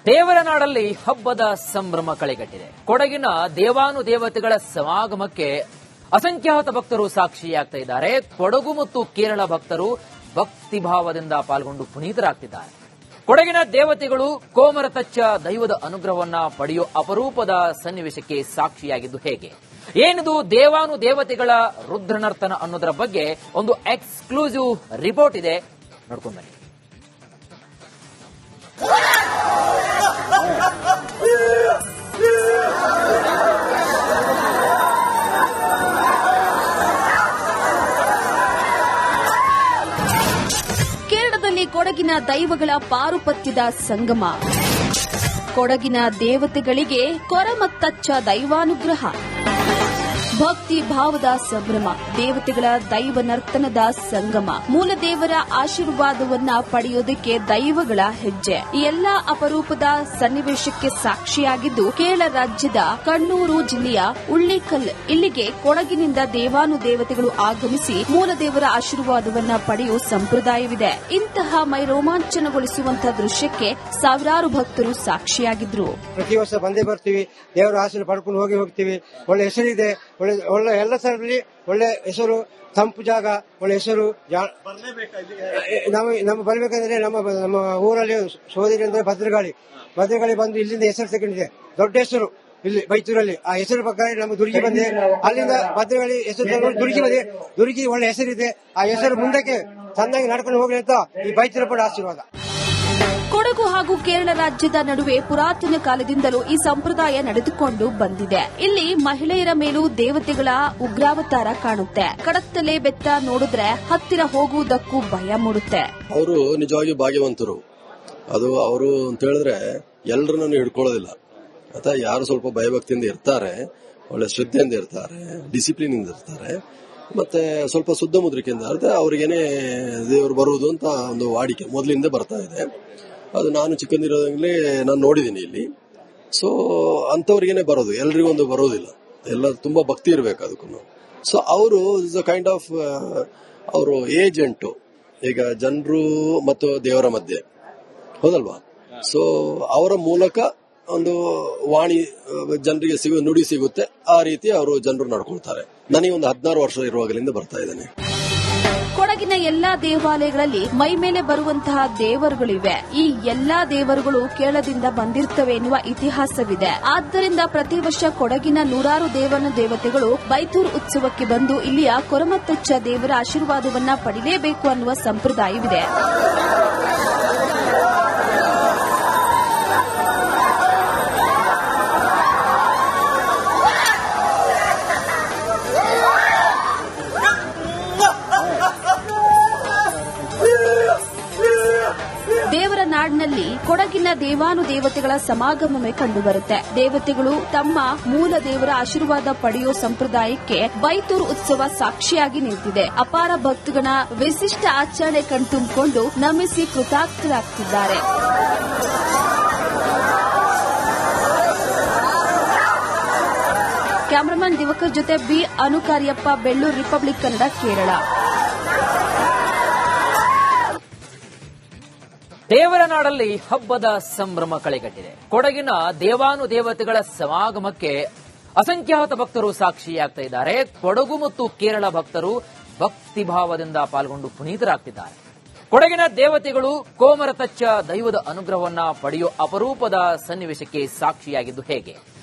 ದೇವರ ನಾಡಲ್ಲಿ ಹಬ್ಬದ ಸಂಭ್ರಮ ಕಳೆಗಟ್ಟಿದೆ. ಕೊಡಗಿನ ದೇವಾನುದೇವತೆಗಳ ಸಮಾಗಮಕ್ಕೆ ಅಸಂಖ್ಯಾತ ಭಕ್ತರು ಸಾಕ್ಷಿಯಾಗ್ತಾ ಇದ್ದಾರೆ. ಕೊಡಗು ಮತ್ತು ಕೇರಳ ಭಕ್ತರು ಭಕ್ತಿಭಾವದಿಂದ ಪಾಲ್ಗೊಂಡು ಪುನೀತರಾಗ್ತಿದ್ದಾರೆ. ಕೊಡಗಿನ ದೇವತೆಗಳು ಕೋಮರತಚ್ಚ ದೈವದ ಅನುಗ್ರಹವನ್ನ ಪಡೆಯೋ ಅಪರೂಪದ ಸನ್ನಿವೇಶಕ್ಕೆ ಸಾಕ್ಷಿಯಾಗಿದ್ದು ಹೇಗೆ, ಏನಿದು ದೇವಾನುದೇವತೆಗಳ ರುದ್ರನರ್ತನ ಅನ್ನೋದರ ಬಗ್ಗೆ ಒಂದು ಎಕ್ಸ್ಕ್ಲೂಸಿವ್ ರಿಪೋರ್ಟ್ ಇದೆ, ನೋಡ್ಕೊಂಡು ಬನ್ನಿ. ಕೇರಳದಲ್ಲಿ ಕೊಡಗಿನ ದೈವಗಳ ಪಾರುಪತ್ಯದ ಸಂಗಮ. ಕೊಡಗಿನ ದೇವತೆಗಳಿಗೆ ಕೊರಮತ್ತಚ್ಚ ದೈವಾನುಗ್ರಹ. ಭಕ್ತಿ ಭಾವದ ಸಂಭ್ರಮ, ದೇವತೆಗಳ ದೈವ ನರ್ತನದ ಸಂಗಮ, ಮೂಲ ದೇವರ ಆಶೀರ್ವಾದವನ್ನ ಪಡೆಯೋದಕ್ಕೆ ದೈವಗಳ ಹೆಜ್ಜೆ. ಈ ಎಲ್ಲಾ ಅಪರೂಪದ ಸನ್ನಿವೇಶಕ್ಕೆ ಸಾಕ್ಷಿಯಾಗಿದ್ದು ಕೇರಳ ರಾಜ್ಯದ ಕಣ್ಣೂರು ಜಿಲ್ಲೆಯ ಉಳ್ಳಿಕಲ್. ಇಲ್ಲಿಗೆ ಕೊಡಗಿನಿಂದ ದೇವಾನುದೇವತೆಗಳು ಆಗಮಿಸಿ ಮೂಲ ದೇವರ ಆಶೀರ್ವಾದವನ್ನ ಪಡೆಯುವ ಸಂಪ್ರದಾಯವಿದೆ. ಇಂತಹ ಮೈ ರೋಮಾಂಚನಗೊಳಿಸುವಂತಹ ದೃಶ್ಯಕ್ಕೆ ಸಾವಿರಾರು ಭಕ್ತರು ಸಾಕ್ಷಿಯಾಗಿದ್ರು. ಪ್ರತಿ ವರ್ಷ ಬಂದೇ ಬರ್ತೀವಿ, ದೇವರ ಆಶೀರ್ವಾದ ಪಡ್ಕೊಂಡು ಹೋಗ್ತೀವಿ. ಒಳ್ಳೆ ಹೆಸರಿದೆ, ಒಳ್ಳೆ ಎಲ್ಲ ಸ್ಥಳದಲ್ಲಿ ಒಳ್ಳೆ ಹೆಸರು, ತಂಪು ಜಾಗ, ಒಳ್ಳೆ ಹೆಸರು. ನಮ್ಮ ಬರ್ಬೇಕಂದ್ರೆ ನಮ್ಮ ಊರಲ್ಲಿ ಸೋದರಿ ಅಂದ್ರೆ ಭದ್ರಗಾಳಿ ಬಂದು ಇಲ್ಲಿಂದ ಹೆಸರು ತಗೊಂಡಿದೆ. ದೊಡ್ಡ ಹೆಸರು ಇಲ್ಲಿ ಬೈತೂರಲ್ಲಿ. ಆ ಹೆಸರು ಪ್ರಕಾರ ನಮ್ಮ ದುರ್ಗಿ ಬಂದೆ, ಅಲ್ಲಿಂದ ಭದ್ರಗಾಳಿ ಹೆಸರು ತಗೊಂಡು ದುರ್ಗಿ ಬಂದೆ. ದುರ್ಗಿ ಒಳ್ಳೆ ಹೆಸರಿದೆ. ಆ ಹೆಸರು ಮುಂದಕ್ಕೆ ಚೆನ್ನಾಗಿ ನಡ್ಕೊಂಡು ಹೋಗ್ಲಿ ಅಂತ ಈ ಬೈತೂರ ಪಡ ಆಶೀರ್ವಾದ. ಕೊಡಗು ಹಾಗೂ ಕೇರಳ ರಾಜ್ಯದ ನಡುವೆ ಪುರಾತನ ಕಾಲದಿಂದಲೂ ಈ ಸಂಪ್ರದಾಯ ನಡೆದುಕೊಂಡು ಬಂದಿದೆ. ಇಲ್ಲಿ ಮಹಿಳೆಯರ ಮೇಲೂ ದೇವತೆಗಳ ಉಗ್ರಾವತಾರ ಕಾಣುತ್ತೆ. ಕಡತ್ತಲೆ ಬೆತ್ತ ನೋಡಿದ್ರೆ ಹತ್ತಿರ ಹೋಗುವುದಕ್ಕೂ ಭಯ ಮೂಡುತ್ತೆ. ಅವರು ನಿಜವಾಗಿ ಭಾಗ್ಯವಂತರು. ಅದು ಅವರು ಅಂತ ಹೇಳಿದ್ರೆ ಎಲ್ಲರನ್ನು ಹಿಡ್ಕೊಳ್ಳೋದಿಲ್ಲ. ಅಥವಾ ಯಾರು ಸ್ವಲ್ಪ ಭಯಭಕ್ತಿಯಿಂದ ಇರ್ತಾರೆ, ಒಳ್ಳೆ ಶ್ರದ್ಧೆಯಿಂದ ಇರ್ತಾರೆ, ಡಿಸಿಪ್ಲಿನ್ ಇಂದ ಇರ್ತಾರೆ, ಮತ್ತೆ ಸ್ವಲ್ಪ ಶುದ್ಧ ಮುದ್ರಿಕೆಯಿಂದ ಇರುತ್ತೆ, ಅವ್ರಿಗೇನೆ ದೇವರು ಬರುವುದು ಅಂತ ಒಂದು ವಾಡಿಕೆ ಮೊದಲಿಂದ ಬರ್ತಾ ಇದೆ. ಅದು ನಾನು ಚಿಕ್ಕಂದಿರೋದಾಗಲೇ ನಾನು ನೋಡಿದ್ದೀನಿ ಇಲ್ಲಿ. ಸೊ ಅಂತವ್ರಿಗೇನೆ ಬರೋದು, ಎಲ್ರಿಗೂ ಒಂದು ಬರೋದಿಲ್ಲ. ಎಲ್ಲ ತುಂಬಾ ಭಕ್ತಿ ಇರಬೇಕು ಅದಕ್ಕೂ. ಸೊ ಅವರು ಇಸ್ ಅ ಕೈಂಡ್ ಆಫ್ ಅವರು ಏಜೆಂಟು ಈಗ ಜನರು ಮತ್ತು ದೇವರ ಮಧ್ಯೆ, ಹೌದಲ್ವಾ? ಸೊ ಅವರ ಮೂಲಕ ಒಂದು ವಾಣಿ ಜನರಿಗೆ ನುಡಿ ಸಿಗುತ್ತೆ. ಆ ರೀತಿ ಅವರು ಜನರು ನಡ್ಕೊಳ್ತಾರೆ. ನನಗೆ ಒಂದು 16 ವರ್ಷ ಇರುವಾಗಲಿಂದ ಬರ್ತಾ ಇದ್ದೇನೆ. ಕೊಡಗಿನ ಎಲ್ಲಾ ದೇವಾಲಯಗಳಲ್ಲಿ ಮೈ ಮೇಲೆ ಬರುವಂತಹ ದೇವರುಗಳಿವೆ. ಈ ಎಲ್ಲಾ ದೇವರುಗಳು ಕೇರಳದಿಂದ ಬಂದಿರ್ತವೆ ಎನ್ನುವ ಇತಿಹಾಸವಿದೆ. ಆದ್ದರಿಂದ ಪ್ರತಿ ವರ್ಷ ಕೊಡಗಿನ ನೂರಾರು ದೇವತೆಗಳು ಬೈತೂರು ಉತ್ಸವಕ್ಕೆ ಬಂದು ಇಲ್ಲಿಯ ಕೊರಮತ್ತಚ್ಚ ದೇವರ ಆಶೀರ್ವಾದವನ್ನ ಪಡೆಯಲೇಬೇಕು ಅನ್ನುವ ಸಂಪ್ರದಾಯವಿದೆ. ದೇವರ ನಾಡಿನಲ್ಲಿ ಕೊಡಗಿನ ದೇವಾನುದೇವತೆಗಳ ಸಮಾಗಮವೇ ಕಂಡುಬರುತ್ತೆ. ದೇವತೆಗಳು ತಮ್ಮ ಮೂಲ ದೇವರ ಆಶೀರ್ವಾದ ಪಡೆಯುವ ಸಂಪ್ರದಾಯಕ್ಕೆ ಬೈತೂರು ಉತ್ಸವ ಸಾಕ್ಷಿಯಾಗಿ ನಿಂತಿದೆ. ಅಪಾರ ಭಕ್ತಗಣ ವಿಶಿಷ್ಟ ಆಚರಣೆ ಕಣ್ತುಂಬಿಕೊಂಡು ನಮಿಸಿ ಕೃತಾರ್ಥರಾಗ್ತಿದ್ದಾರೆ. ಕ್ಯಾಮರಾಮನ್ ದಿವಕರ್ ಜೊತೆ ಬಿ ಅನುಕಾರ್ಯಪ್ಪ, ಬೆಳ್ಳೂರು, ರಿಪಬ್ಲಿಕ್ ಕನ್ನಡ, ಕೇರಳ. ದೇವರ ನಾಡಲ್ಲಿ ಹಬ್ಬದ ಸಂಭ್ರಮ ಕಳೆಗಟ್ಟಿದೆ. ಕೊಡಗಿನ ದೇವಾನುದೇವತೆಗಳ ಸಮಾಗಮಕ್ಕೆ ಅಸಂಖ್ಯಾತ ಭಕ್ತರು ಸಾಕ್ಷಿಯಾಗ್ತಾ ಇದ್ದಾರೆ. ಕೊಡಗು ಮತ್ತು ಕೇರಳ ಭಕ್ತರು ಭಕ್ತಿಭಾವದಿಂದ ಪಾಲ್ಗೊಂಡು ಪುನೀತರಾಗ್ತಿದ್ದಾರೆ. ಕೊಡಗಿನ ದೇವತೆಗಳು ಕೋಮರತಚ್ಚ ದೈವದ ಅನುಗ್ರಹವನ್ನ ಪಡೆಯೋ ಅಪರೂಪದ ಸನ್ನಿವೇಶಕ್ಕೆ ಸಾಕ್ಷಿಯಾಗಿದ್ದು ಹೇಗೆ,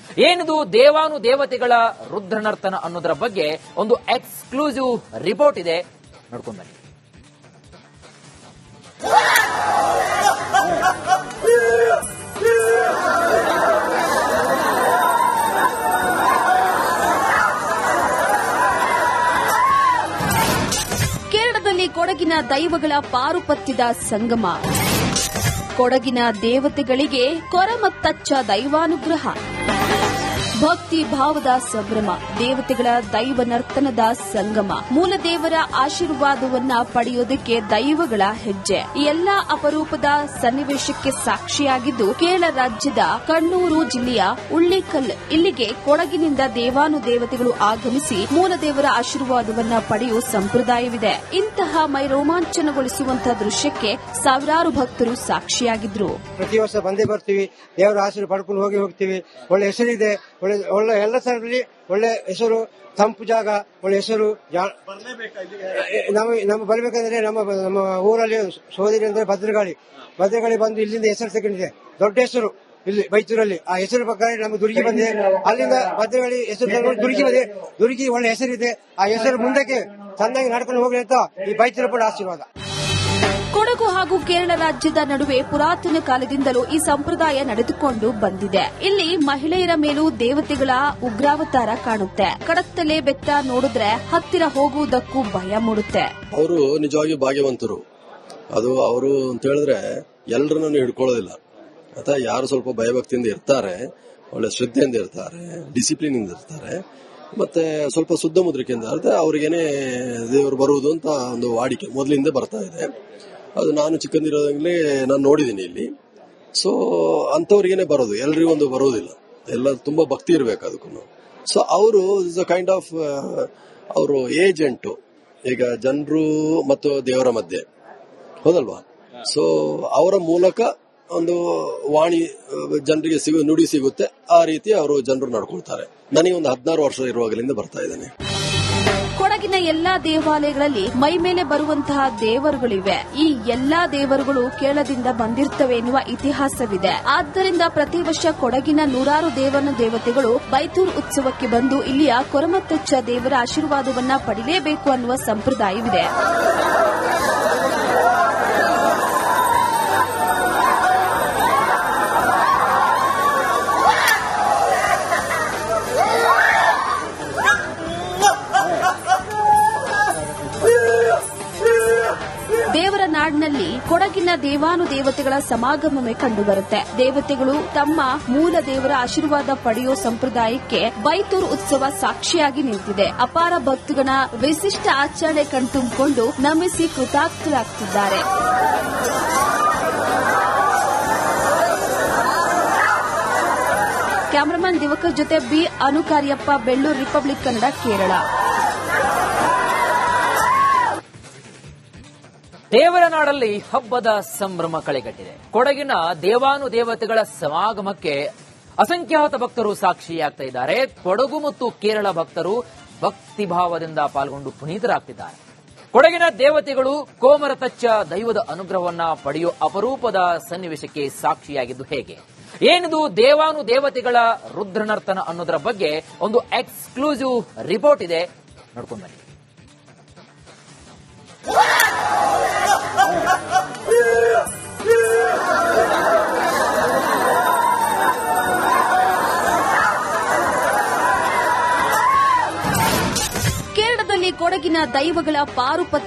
ಏನಿದು ದೇವಾನುದೇವತೆಗಳ ರುದ್ರನರ್ತನ ಅನ್ನೋದರ ಬಗ್ಗೆ ಒಂದು ಎಕ್ಸ್ಕ್ಲೂಸಿವ್ ರಿಪೋರ್ಟ್ ಇದೆ, ನೋಡ್ಕೊಂಡು ಬನ್ನಿ. ಕೇರಳದಲ್ಲಿ ಕೊಡಗಿನ ದೈವಗಳ ಪಾರುಪತ್ಯದ ಸಂಗಮ. ಕೊಡಗಿನ ದೇವತೆಗಳಿಗೆ ಕೊರಮತ್ತಚ್ಚ ದೈವಾನುಗ್ರಹ. ಭಕ್ತಿ ಭಾವದ ಸಂಭ್ರಮ, ದೇವತೆಗಳ ದೈವ ನರ್ತನದ ಸಂಗಮ, ಮೂಲ ದೇವರ ಆಶೀರ್ವಾದವನ್ನ ಪಡೆಯೋದಕ್ಕೆ ದೈವಗಳ ಹೆಜ್ಜೆ. ಈ ಎಲ್ಲಾ ಅಪರೂಪದ ಸನ್ನಿವೇಶಕ್ಕೆ ಸಾಕ್ಷಿಯಾಗಿದ್ದು ಕೇರಳ ರಾಜ್ಯದ ಕಣ್ಣೂರು ಜಿಲ್ಲೆಯ ಉಳ್ಳಿಕಲ್. ಇಲ್ಲಿಗೆ ಕೊಡಗಿನಿಂದ ದೇವಾನುದೇವತೆಗಳು ಆಗಮಿಸಿ ಮೂಲ ದೇವರ ಆಶೀರ್ವಾದವನ್ನ ಪಡೆಯುವ ಸಂಪ್ರದಾಯವಿದೆ. ಇಂತಹ ಮೈ ರೋಮಾಂಚನಗೊಳಿಸುವಂತಹ ದೃಶ್ಯಕ್ಕೆ ಸಾವಿರಾರು ಭಕ್ತರು ಸಾಕ್ಷಿಯಾಗಿದ್ರು. ಪ್ರತಿ ವರ್ಷ ಬಂದೇ ಬರ್ತೀವಿ, ದೇವರ ಆಶೀರ್ವಾದ ಪಡ್ಕೊಂಡು ಹೋಗ್ತೀವಿ. ಒಳ್ಳೆ ಹೆಸರಿದೆ, ಒಳ್ಳೆ ಎಲ್ಲ ಸ್ಥಳದಲ್ಲಿ ಒಳ್ಳೆ ಹೆಸರು, ತಂಪು ಜಾಗ, ಒಳ್ಳೆ ಹೆಸರು. ನಮ್ಮ ಬರ್ಬೇಕಂದ್ರೆ ನಮ್ಮ ಊರಲ್ಲಿ ಸೋದರಿ ಅಂದ್ರೆ ಭದ್ರಗಾಳಿ ಬಂದು ಇಲ್ಲಿಂದ ಹೆಸರು ತಗೊಂಡಿದೆ. ದೊಡ್ಡ ಹೆಸರು ಇಲ್ಲಿ ಬೈತೂರಲ್ಲಿ. ಆ ಹೆಸರು ಪ್ರಕಾರ ನಮ್ಮ ದುರ್ಗಿ ಬಂದಿದೆ. ಅಲ್ಲಿಂದ ಭದ್ರಗಾಳಿ ಹೆಸರು ತಗೊಂಡು ದುರ್ಗಿ ಬಂದಿದೆ. ದುರ್ಗಿ ಒಳ್ಳೆ ಹೆಸರಿದೆ. ಆ ಹೆಸರು ಮುಂದಕ್ಕೆ ಚೆನ್ನಾಗಿ ನಡ್ಕೊಂಡು ಹೋಗ್ಲಿ ಅಂತ ಈ ಬೈತೂರ ಪಡ ಆಶೀರ್ವಾದ. ಕೊಡಗು ಹಾಗೂ ಕೇರಳ ರಾಜ್ಯದ ನಡುವೆ ಪುರಾತನ ಕಾಲದಿಂದಲೂ ಈ ಸಂಪ್ರದಾಯ ನಡೆದುಕೊಂಡು ಬಂದಿದೆ. ಇಲ್ಲಿ ಮಹಿಳೆಯರ ಮೇಲೂ ದೇವತೆಗಳ ಉಗ್ರಾವತಾರ ಕಾಣುತ್ತೆ. ಕಡತ್ತಲೆ ಬೆತ್ತ ನೋಡಿದ್ರೆ ಹತ್ತಿರ ಹೋಗುವುದಕ್ಕೂ ಭಯ ಮೂಡುತ್ತೆ. ಅವರು ನಿಜವಾಗಿ ಭಾಗ್ಯವಂತರು. ಅದು ಅವರು ಅಂತ ಹೇಳಿದ್ರೆ ಎಲ್ಲರನ್ನೂ ಹಿಡ್ಕೊಳ್ಳೋದಿಲ್ಲ. ಅಥವಾ ಯಾರು ಸ್ವಲ್ಪ ಭಯಭಕ್ತಿಯಿಂದ ಇರ್ತಾರೆ, ಒಳ್ಳೆ ಶ್ರದ್ಧೆಯಿಂದ ಇರ್ತಾರೆ, ಡಿಸಿಪ್ಲಿನ್ ಇಂದ ಇರ್ತಾರೆ, ಮತ್ತೆ ಸ್ವಲ್ಪ ಶುದ್ಧ ಮುದ್ರಿಕೆಯಿಂದ ಇರುತ್ತೆ, ಅವ್ರಿಗೇನೆ ದೇವರು ಬರುವುದು ಅಂತ ಒಂದು ವಾಡಿಕೆ ಮೊದಲಿಂದ ಬರ್ತಾ ಇದೆ. ಅದು ನಾನು ಚಿಕ್ಕಂದಿರೋದಾಗಲೇ ನಾನು ನೋಡಿದ್ದೀನಿ ಇಲ್ಲಿ. ಸೊ ಅಂತವ್ರಿಗೇನೆ ಬರೋದು, ಎಲ್ರಿಗೂ ಒಂದು ಬರೋದಿಲ್ಲ. ಎಲ್ಲ ತುಂಬಾ ಭಕ್ತಿ ಇರಬೇಕು ಅದಕ್ಕೂ. ಸೊ ಅವರು ಇಸ್ ಅ ಕೈಂಡ್ ಆಫ್ ಅವರು ಏಜೆಂಟು ಈಗ ಜನರು ಮತ್ತು ದೇವರ ಮಧ್ಯೆ, ಹೌದಲ್ವಾ? ಸೊ ಅವರ ಮೂಲಕ ಒಂದು ವಾಣಿ ಜನರಿಗೆ ನುಡಿ ಸಿಗುತ್ತೆ. ಆ ರೀತಿ ಅವರು ಜನರು ನಡ್ಕೊಳ್ತಾರೆ. ನನಗೆ ಒಂದು 16 ವರ್ಷ ಇರುವಾಗಲಿಂದ ಬರ್ತಾ ಇದ್ದೇನೆ. ಕೊಡಗಿನ ಎಲ್ಲಾ ದೇವಾಲಯಗಳಲ್ಲಿ ಮೈ ಮೇಲೆ ಬರುವಂತಹ ದೇವರುಗಳಿವೆ. ಈ ಎಲ್ಲಾ ದೇವರುಗಳು ಕೇರಳದಿಂದ ಬಂದಿರ್ತವೆ ಎನ್ನುವ ಇತಿಹಾಸವಿದೆ. ಆದ್ದರಿಂದ ಪ್ರತಿ ವರ್ಷ ಕೊಡಗಿನ ನೂರಾರು ದೇವತೆಗಳು ಬೈತೂರು ಉತ್ಸವಕ್ಕೆ ಬಂದು ಇಲ್ಲಿಯ ಕೊರಮತ್ತಚ್ಚ ದೇವರ ಆಶೀರ್ವಾದವನ್ನ ಪಡೆಯಲೇಬೇಕು ಅನ್ನುವ ಸಂಪ್ರದಾಯವಿದೆ. ದೇವರ ನಾಡಿನಲ್ಲಿ ಕೊಡಗಿನ ದೇವಾನುದೇವತೆಗಳ ಸಮಾಗಮವೇ ಕಂಡುಬರುತ್ತೆ. ದೇವತೆಗಳು ತಮ್ಮ ಮೂಲ ದೇವರ ಆಶೀರ್ವಾದ ಪಡೆಯುವ ಸಂಪ್ರದಾಯಕ್ಕೆ ಬೈತೂರು ಉತ್ಸವ ಸಾಕ್ಷಿಯಾಗಿ ನಿಂತಿದೆ. ಅಪಾರ ಭಕ್ತಗಣ ವಿಶಿಷ್ಟ ಆಚರಣೆ ಕಣ್ತುಂಬಿಕೊಂಡು ನಮಿಸಿ ಕೃತಾರ್ಥರಾಗ್ತಿದ್ದಾರೆ. ಕ್ಯಾಮರಾಮನ್ ದಿವಕರ್ ಜೊತೆ ಬಿ ಅನುಕಾರ್ಯಪ್ಪ, ಬೆಳ್ಳೂರು ರಿಪಬ್ಲಿಕ್ ಕನ್ನಡ, ಕೇರಳ. ದೇವರ ನಾಡಲ್ಲಿ ಹಬ್ಬದ ಸಂಭ್ರಮ ಕಳೆಗಟ್ಟಿದೆ. ಕೊಡಗಿನ ದೇವಾನುದೇವತೆಗಳ ಸಮಾಗಮಕ್ಕೆ ಅಸಂಖ್ಯಾತ ಭಕ್ತರು ಸಾಕ್ಷಿಯಾಗ್ತಾ ಇದ್ದಾರೆ. ಕೊಡಗು ಮತ್ತು ಕೇರಳ ಭಕ್ತರು ಭಕ್ತಿ ಭಾವದಿಂದ ಪಾಲ್ಗೊಂಡು ಪುನೀತರಾಗ್ತಿದ್ದಾರೆ. ಕೊಡಗಿನ ದೇವತೆಗಳು ಕೋಮರತಚ್ಚ ದೈವದ ಅನುಗ್ರಹವನ್ನ ಪಡೆಯುವ ಅಪರೂಪದ ಸನ್ನಿವೇಶಕ್ಕೆ ಸಾಕ್ಷಿಯಾಗಿದ್ದು ಹೇಗೆ? ಏನಿದು ದೇವಾನುದೇವತೆಗಳ ರುದ್ರನರ್ತನ ಅನ್ನೋದರ ಬಗ್ಗೆ ಒಂದು ಎಕ್ಸ್ಕ್ಲೂಸಿವ್ ರಿಪೋರ್ಟ್ ಇದೆ, ನೋಡ್ಕೊಂಡು ಬನ್ನಿ. ಕೇರಳದಲ್ಲಿ ಕೊಡಗಿನ ದೈವಗಳ ಪಾರುಪತ್ಯ